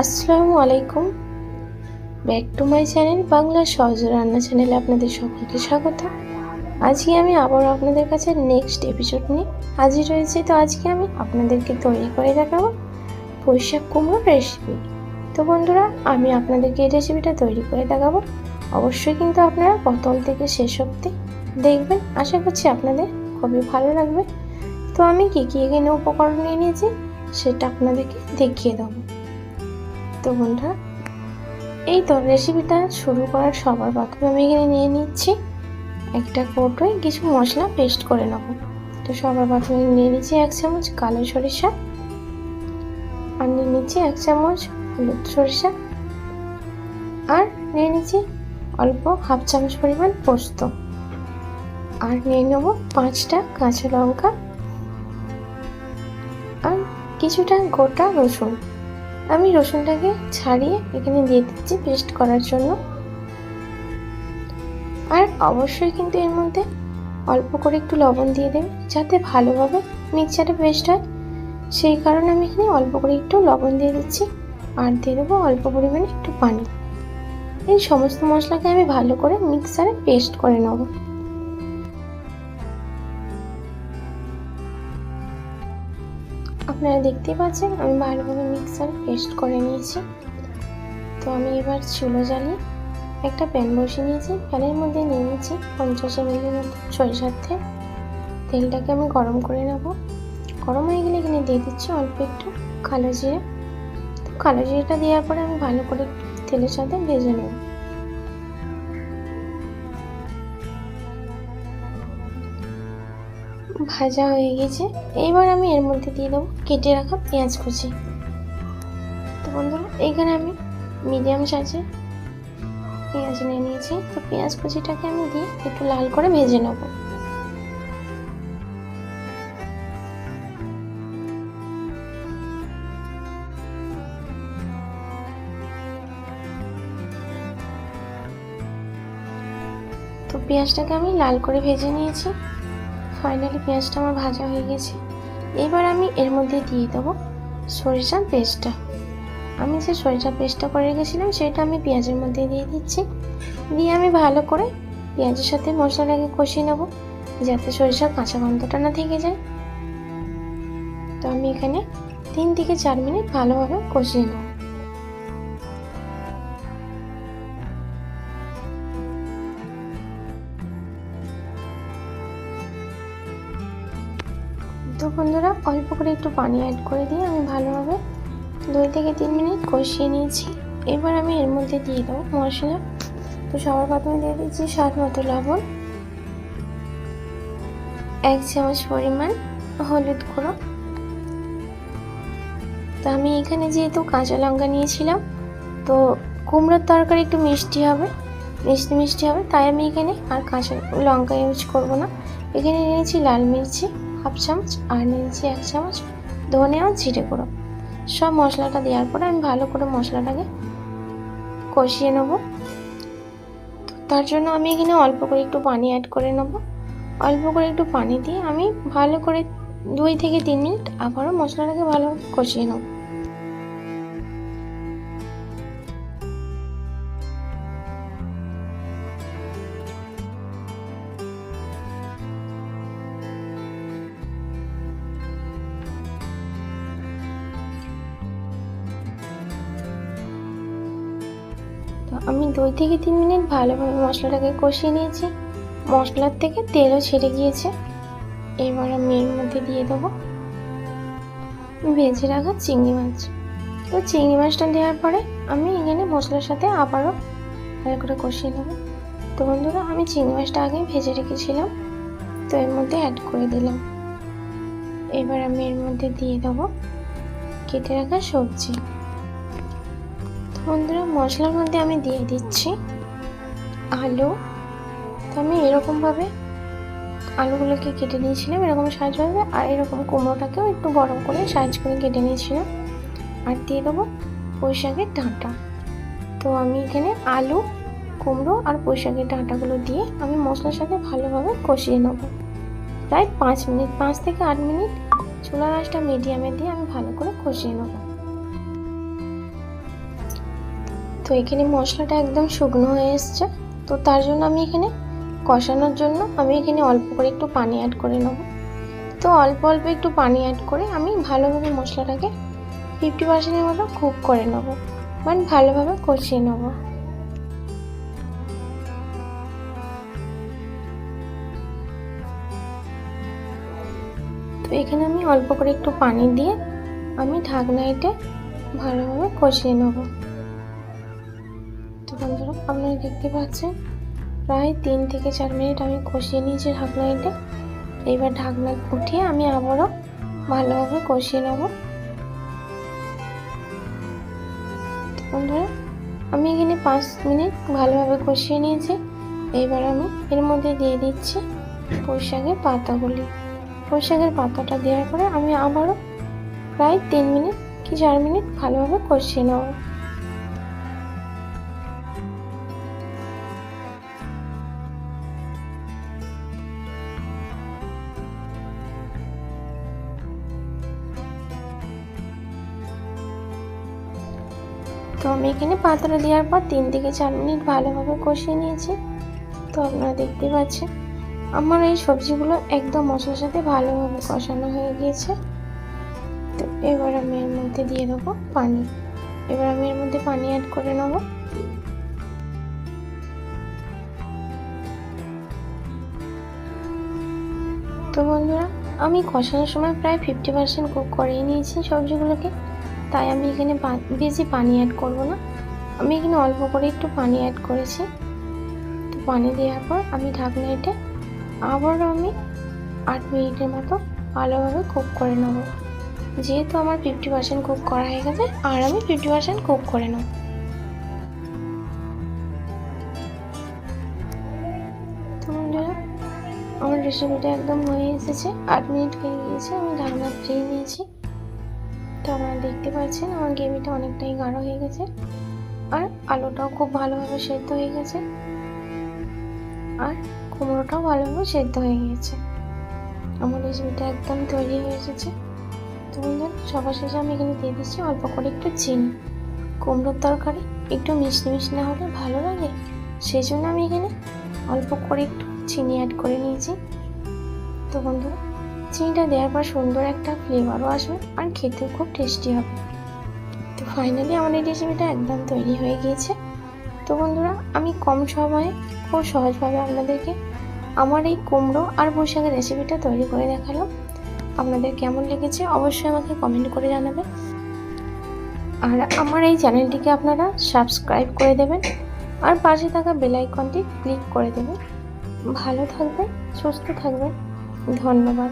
আসসালামু আলাইকুম, back to my channel Bangla সহজ রান্না চ্যানেলে আপনাদের সকলকে স্বাগত। আজকে আমি আবার আপনাদের কাছে নেক্সট এপিসোড নিয়ে হাজির হয়েছি। তো আজকে আমি আপনাদেরকে তৈরি করে দেখাবো পুঁইশাক কুমড়োর রেসিপি। তো বন্ধুরা, আমি আপনাদেরকে এই রেসিপিটা তৈরি করে দেখাবো। অবশ্যই কিন্তু আপনারা প্রথম থেকে শেষ অবধি দেখবেন, আশা করছি আপনাদের খুবই ভালো লাগবে। তো আমি কী কী এখানে উপকরণ নিয়ে নিয়েছি সেটা আপনাদেরকে দেখিয়ে দেবো। তো বন্ধুরা, এই তো রেসিপিটা শুরু করার সবার প্রথমে আমি এখানে নিয়ে নিচ্ছি একটা কৌটোয় কিছু মশলা পেস্ট করে নেব। তো সবার প্রথমে নিয়ে নিচ্ছি 1 চামচ কালো সরিষা, আর নিয়ে নিচ্ছি 1 চামচ হলুদ সরিষা, আর নিয়ে নিচ্ছি অল্প 1/2 চামচ পরিমাণ পোস্ত, আর নিয়ে নেব 5টা কাঁচা লঙ্কা আর কিছুটা গোটা রসুন। আমি রসুনটাকে ছাড়িয়ে এখানে দিয়ে দিচ্ছি পেস্ট করার জন্য। আর অবশ্যই কিন্তু এর মধ্যে অল্প করে একটু লবণ দিয়ে দেবেন যাতে ভালোভাবে মিক্সচারে পেস্ট হয়, সেই কারণে আমি এখানে অল্প করে একটু লবণ দিয়ে দিচ্ছি। আর দিয়ে দেবো অল্প পরিমাণে একটু পানি। এই সমস্ত মশলাকে আমি ভালো করে মিক্সারে পেস্ট করে নেব। আপনারা দেখতেই পাচ্ছেন আমি ভালোভাবে মিক্সারে পেস্ট করে নিয়েছি। তো আমি এবার চুলো জ্বালিয়ে একটা প্যান বসিয়ে নিয়েছি। প্যানের মধ্যে নিয়ে নিয়েছি 50 ml মতো সরিষার তেল। তেলটাকে আমি গরম করে নেব। গরম হয়ে গেলে এখানে দিয়ে দিচ্ছি অল্প একটু কালো জিরে। তো কালো জিরেটা দেওয়ার পরে আমি ভালো করে তেলের সাথে ভেজে নেব। ভাজা হয়ে গেছে, এইবার আমি এর মধ্যে দিয়ে দেবো কেটে রাখা পেঁয়াজ কুচি। তো বন্ধুরা, এইখানে আমি মিডিয়াম সাইজের পেঁয়াজ নিয়ে নিয়েছি। তো পেঁয়াজ কুচিটাকে আমি দিয়ে একটু লাল করে ভেজে নেব। তো পেঁয়াজটাকে আমি লাল করে ভেজে নিয়েছি। ফাইনালি পেঁয়াজটা আমার ভাজা হয়ে গেছে। এবার আমি এর মধ্যে দিয়ে দেবো সরিষার পেস্টটা। আমি যে সরিষার পেস্টটা করে রেখেছিলাম সেটা আমি পেঁয়াজের মধ্যে দিয়ে দিচ্ছি। দিয়ে আমি ভালো করে পেঁয়াজের সাথে মশলাটাকে কষিয়ে নেব যাতে সরিষার কাঁচা গন্ধটা না থেকে যায়। তো আমি এখানে 3 থেকে 4 মিনিট ভালোভাবে কষিয়ে নেব। তো বন্ধুরা, অল্প করে একটু পানি অ্যাড করে দিয়ে আমি ভালোভাবে 2 থেকে 3 মিনিট কষিয়ে নিয়েছি। এবার আমি এর মধ্যে দিয়ে দেবো মশলা। তো সবার প্রথমে দিয়ে দিচ্ছি স্বাদ মতো লবণ, 1 চামচ পরিমাণ হলুদ গুঁড়ো। তো আমি এখানে যেহেতু কাঁচা লঙ্কা নিয়েছিলাম, তো কুমড়োর তরকারি একটু মিষ্টি হবে, মিষ্টি হবে, তাই আমি এখানে আর কাঁচা লঙ্কা ইউজ করব না। এখানে নিয়েছি লাল মির্চি 1/2 চামচ, আর নিয়েছি 1 চামচ ধনে আর জিরে গুঁড়ো। সব মশলাটা দেওয়ার পরে আমি ভালো করে মশলাটাকে কষিয়ে নেব। তো তার জন্য আমি এখানে অল্প করে একটু পানি অ্যাড করে নেব। অল্প করে একটু পানি দিয়ে আমি ভালো করে 2 থেকে 3 মিনিট আবারও মশলাটাকে ভালো কষিয়ে নেব। তো আমি 2 থেকে 3 মিনিট ভালোভাবে মশলাটাকে কষিয়ে নিয়েছি। মশলার থেকে তেলও ছেড়ে গিয়েছে। এবার আমি এর মধ্যে দিয়ে দেবো ভেজে রাখা চিংড়ি মাছ। তো চিংড়ি মাছটা দেওয়ার পরে আমি এখানে মশলার সাথে আবারও ভালো করে কষিয়ে নেব। তো বন্ধুরা, আমি চিংড়ি মাছটা আগে ভেজে রেখেছিলাম, তো এর মধ্যে অ্যাড করে দিলাম। এবার আমি এর মধ্যে দিয়ে দেবো কেটে রাখা সবজি। তো বন্ধুরা, মশলার মধ্যে আমি দিয়ে দিচ্ছি আলু। তো আমি এরকমভাবে আলুগুলোকে কেটে নিয়েছিলাম এরকম সাইজভাবে, আর এরকম কুমড়োটাকেও একটু বড় করে সাইজ করে কেটে নিয়েছিলাম। আর দিয়ে দেবো পুঁইশাকের ডাঁটা। তো আমি এখানে আলু, কুমড়ো আর পুঁইশাকের ডাঁটাগুলো দিয়ে আমি মশলার সাথে ভালোভাবে কষিয়ে নেব। প্রায় 5 মিনিট, 5 থেকে 8 মিনিট চুলার আঁচটা মিডিয়ামে দিয়ে আমি ভালো করে কষিয়ে নেব। তো এখানে মশলাটা একদম শুকনো হয়ে এসছে। তো তার জন্য আমি এখানে কষানোর জন্য আমি এখানে অল্প করে একটু পানি অ্যাড করে নেব। তো অল্প অল্প একটু পানি অ্যাড করে আমি ভালোভাবে মশলাটাকে 50%-এর মতো কুক করে নেব, মানে ভালোভাবে কষিয়ে নেব। তো এখানে আমি অল্প করে একটু পানি দিয়ে আমি ঢাকনা এঁটে ভালোভাবে কষিয়ে নেব। তো বন্ধুরা আপনারা দেখতে পাচ্ছেন প্রায় 3 থেকে 4 মিনিট আমি কষিয়ে নিয়েছি ঢাকনা এঁটে। এইবার ঢাকনা উঠিয়ে আমি আবারও ভালোভাবে কষিয়ে নেব। তো বন্ধুরা আমি এখানে 5 মিনিট ভালোভাবে কষিয়ে নিয়েছি। এইবার আমি এর মধ্যে দিয়ে দিচ্ছি পুঁই শাকের পাতাগুলি। পুঁই শাকের পাতাটা দেওয়ার পরে আমি আবারও প্রায় 3 মিনিট কি 4 মিনিট ভালোভাবে কষিয়ে নেব। তো আমি এখানে পাতাটা দেওয়ার পর 3 থেকে 4 মিনিট ভালোভাবে কষিয়ে নিয়েছি। তো আপনারা দেখতে পাচ্ছেন আমার এই সবজিগুলো একদম মশলার সাথে ভালোভাবে কষানো হয়ে গিয়েছে। তো এবার আমি এর মধ্যে দিয়ে দেবো পানি। এবার আমি এর মধ্যে পানি অ্যাড করে নেব। তো বন্ধুরা আমি কষানোর সময় প্রায় 50% কুক করিয়ে নিয়েছি সবজিগুলোকে, তাই আমি এখানে বেশি পানি অ্যাড করব না। আমি এখানে অল্প করে একটু পানি অ্যাড করেছি। তো পানি দেওয়ার পর আমি ঢাকনা এঁটে আবারও আমি 8 মিনিটের মতো ভালোভাবে কুক করে নেব। যেহেতু আমার 50% কুক করা হয়ে গেছে আর আমি 50% কুক করে নেব। তো বন্ধুরা আমার রেসিপিটা একদম হয়ে এসেছে, 8 মিনিট হয়ে গিয়েছে, আমি ঢাকনা ফ্রিয়ে নিয়েছি। তো আপনারা দেখতে পাচ্ছেন আমার গ্রেভিটা অনেকটাই গাঢ় হয়ে গেছে আর আলুটাও খুব ভালোভাবে সেদ্ধ হয়ে গেছে আর কুমড়োটাও ভালোভাবে সেদ্ধ হয়ে গিয়েছে। আমার রেসিপিটা একদম তৈরি হয়ে এসেছে। তো বন্ধুরা সবার শেষে আমি এখানে দিয়ে দিচ্ছি অল্প করে একটু চিনি। কুমড়োর তরকারি একটু মিষ্টি মিষ্টি না হলে ভালো লাগে, সেই জন্য আমি এখানে অল্প করে একটু চিনি অ্যাড করে নিয়েছি। তো বন্ধুরা চিনিটা দেওয়ার পর সুন্দর একটা ফ্লেভারও আসবে আর খেতেও খুব টেস্টি হবে। তো ফাইনালি আমার এই রেসিপিটা একদম তৈরি হয়ে গিয়েছে। তো বন্ধুরা আমি কম সময়ে খুব সহজভাবে আপনাদেরকে আমার এই কুমড়ো আর পুঁই শাকের রেসিপিটা তৈরি করে দেখালাম। আপনাদের কেমন লেগেছে অবশ্যই আমাকে কমেন্ট করে জানাবেন। আর আমার এই চ্যানেলটিকে আপনারা সাবস্ক্রাইব করে দেবেন আর পাশে থাকা বেল আইকনটি ক্লিক করে দেবেন। ভালো থাকবেন, সুস্থ থাকবেন, ধন্যবাদ।